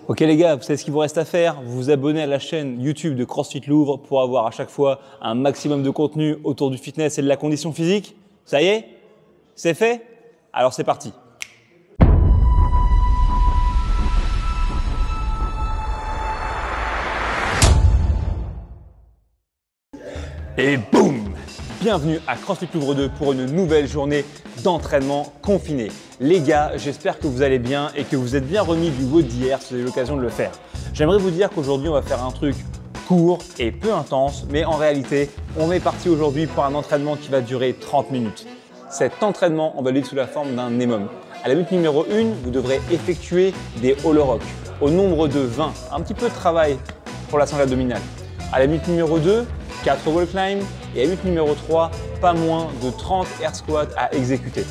Ok les gars, vous savez ce qu'il vous reste à faire? Vous vous abonnez à la chaîne YouTube de CrossFit Louvre pour avoir à chaque fois un maximum de contenu autour du fitness et de la condition physique. Ça y est? C'est fait? Alors c'est parti. Et boum! Bienvenue à CrossFit Louvre 2 pour une nouvelle journée d'entraînement confiné. Les gars, j'espère que vous allez bien et que vous êtes bien remis du WOD d'hier si vous avez eu l'occasion de le faire. J'aimerais vous dire qu'aujourd'hui, on va faire un truc court et peu intense, mais en réalité, on est parti aujourd'hui pour un entraînement qui va durer 30 minutes. Cet entraînement, on va le lire sous la forme d'un EMOM. À la minute numéro 1, vous devrez effectuer des holorock au nombre de 20, un petit peu de travail pour la sangle abdominale. À la minute numéro 2, 4 wall climb et à la minute numéro 3, pas moins de 30 air squats à exécuter.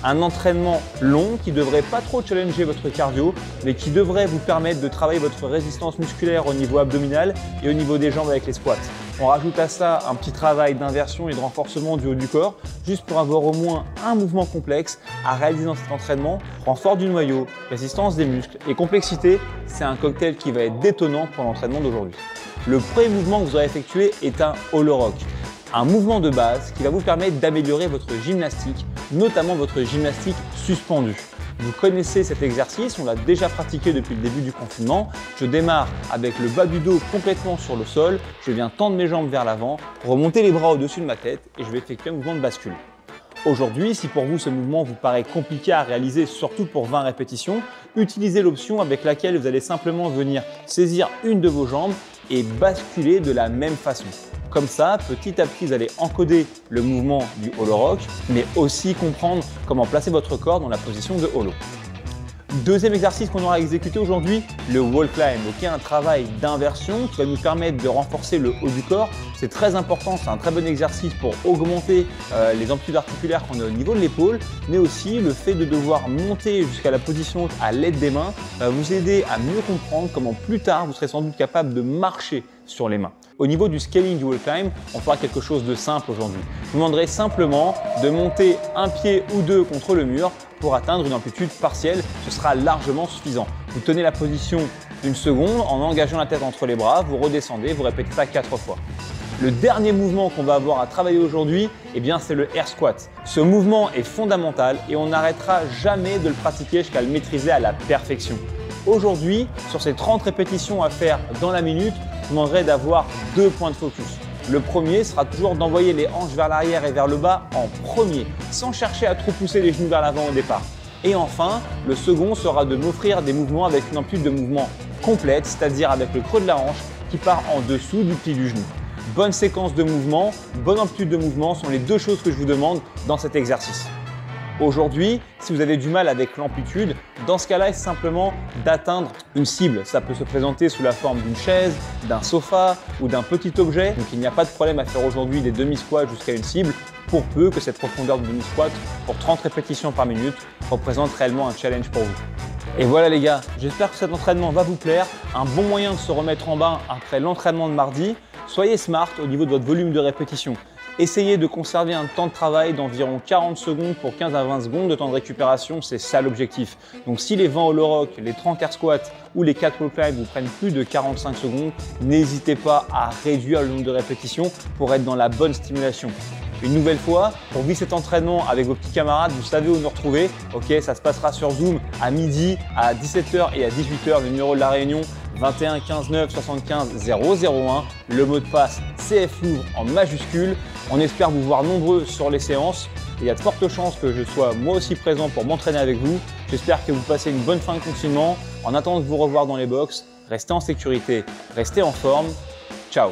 Un entraînement long qui ne devrait pas trop challenger votre cardio, mais qui devrait vous permettre de travailler votre résistance musculaire au niveau abdominal et au niveau des jambes avec les squats. On rajoute à ça un petit travail d'inversion et de renforcement du haut du corps, juste pour avoir au moins un mouvement complexe à réaliser dans cet entraînement. Renfort du noyau, résistance des muscles et complexité, c'est un cocktail qui va être détonnant pour l'entraînement d'aujourd'hui. Le premier mouvement que vous aurez effectué est un holorock, un mouvement de base qui va vous permettre d'améliorer votre gymnastique, notamment votre gymnastique suspendue. Vous connaissez cet exercice, on l'a déjà pratiqué depuis le début du confinement. Je démarre avec le bas du dos complètement sur le sol, je viens tendre mes jambes vers l'avant, remonter les bras au-dessus de ma tête et je vais effectuer un mouvement de bascule. Aujourd'hui, si pour vous ce mouvement vous paraît compliqué à réaliser, surtout pour 20 répétitions, utilisez l'option avec laquelle vous allez simplement venir saisir une de vos jambes et basculer de la même façon. Comme ça, petit à petit, vous allez encoder le mouvement du holorock, mais aussi comprendre comment placer votre corps dans la position de holo. Deuxième exercice qu'on aura exécuté aujourd'hui, le wall climb, un travail d'inversion qui va nous permettre de renforcer le haut du corps. C'est très important, c'est un très bon exercice pour augmenter les amplitudes articulaires qu'on a au niveau de l'épaule, mais aussi le fait de devoir monter jusqu'à la position à l'aide des mains va vous aider à mieux comprendre comment plus tard vous serez sans doute capable de marcher sur les mains. Au niveau du scaling du wall climb, on fera quelque chose de simple aujourd'hui. Je vous demanderai simplement de monter un pied ou deux contre le mur pour atteindre une amplitude partielle. Ce sera largement suffisant. Vous tenez la position une seconde en engageant la tête entre les bras, vous redescendez, vous répétez ça 4 fois. Le dernier mouvement qu'on va avoir à travailler aujourd'hui, c'est le air squat. Ce mouvement est fondamental et on n'arrêtera jamais de le pratiquer jusqu'à le maîtriser à la perfection. Aujourd'hui, sur ces 30 répétitions à faire dans la minute, je vous demanderai d'avoir 2 points de focus. Le premier sera toujours d'envoyer les hanches vers l'arrière et vers le bas en premier, sans chercher à trop pousser les genoux vers l'avant au départ. Et enfin, le second sera de m'offrir des mouvements avec une amplitude de mouvement complète, c'est-à-dire avec le creux de la hanche qui part en dessous du pli du genou. Bonne séquence de mouvements, bonne amplitude de mouvement sont les deux choses que je vous demande dans cet exercice. Aujourd'hui, si vous avez du mal avec l'amplitude, dans ce cas-là, c'est simplement d'atteindre une cible. Ça peut se présenter sous la forme d'une chaise, d'un sofa ou d'un petit objet. Donc il n'y a pas de problème à faire aujourd'hui des demi-squats jusqu'à une cible, pour peu que cette profondeur de demi-squat pour 30 répétitions par minute représente réellement un challenge pour vous. Et voilà les gars, j'espère que cet entraînement va vous plaire. Un bon moyen de se remettre en bain après l'entraînement de mardi. Soyez smart au niveau de votre volume de répétition. Essayez de conserver un temps de travail d'environ 40 secondes pour 15 à 20 secondes de temps de récupération, c'est ça l'objectif. Donc si les 20 holorock, les 30 air squats ou les 4 wall climb vous prennent plus de 45 secondes, n'hésitez pas à réduire le nombre de répétitions pour être dans la bonne stimulation. Une nouvelle fois, pour vivre cet entraînement avec vos petits camarades, vous savez où nous retrouver. Ça se passera sur Zoom à midi, à 17 h et à 18 h, le numéro de la réunion 21 15 9 75 001, le mot de passe CF Louvre en majuscule. On espère vous voir nombreux sur les séances et il y a de fortes chances que je sois moi aussi présent pour m'entraîner avec vous. J'espère que vous passez une bonne fin de confinement. En attendant de vous revoir dans les box, restez en sécurité, restez en forme. Ciao!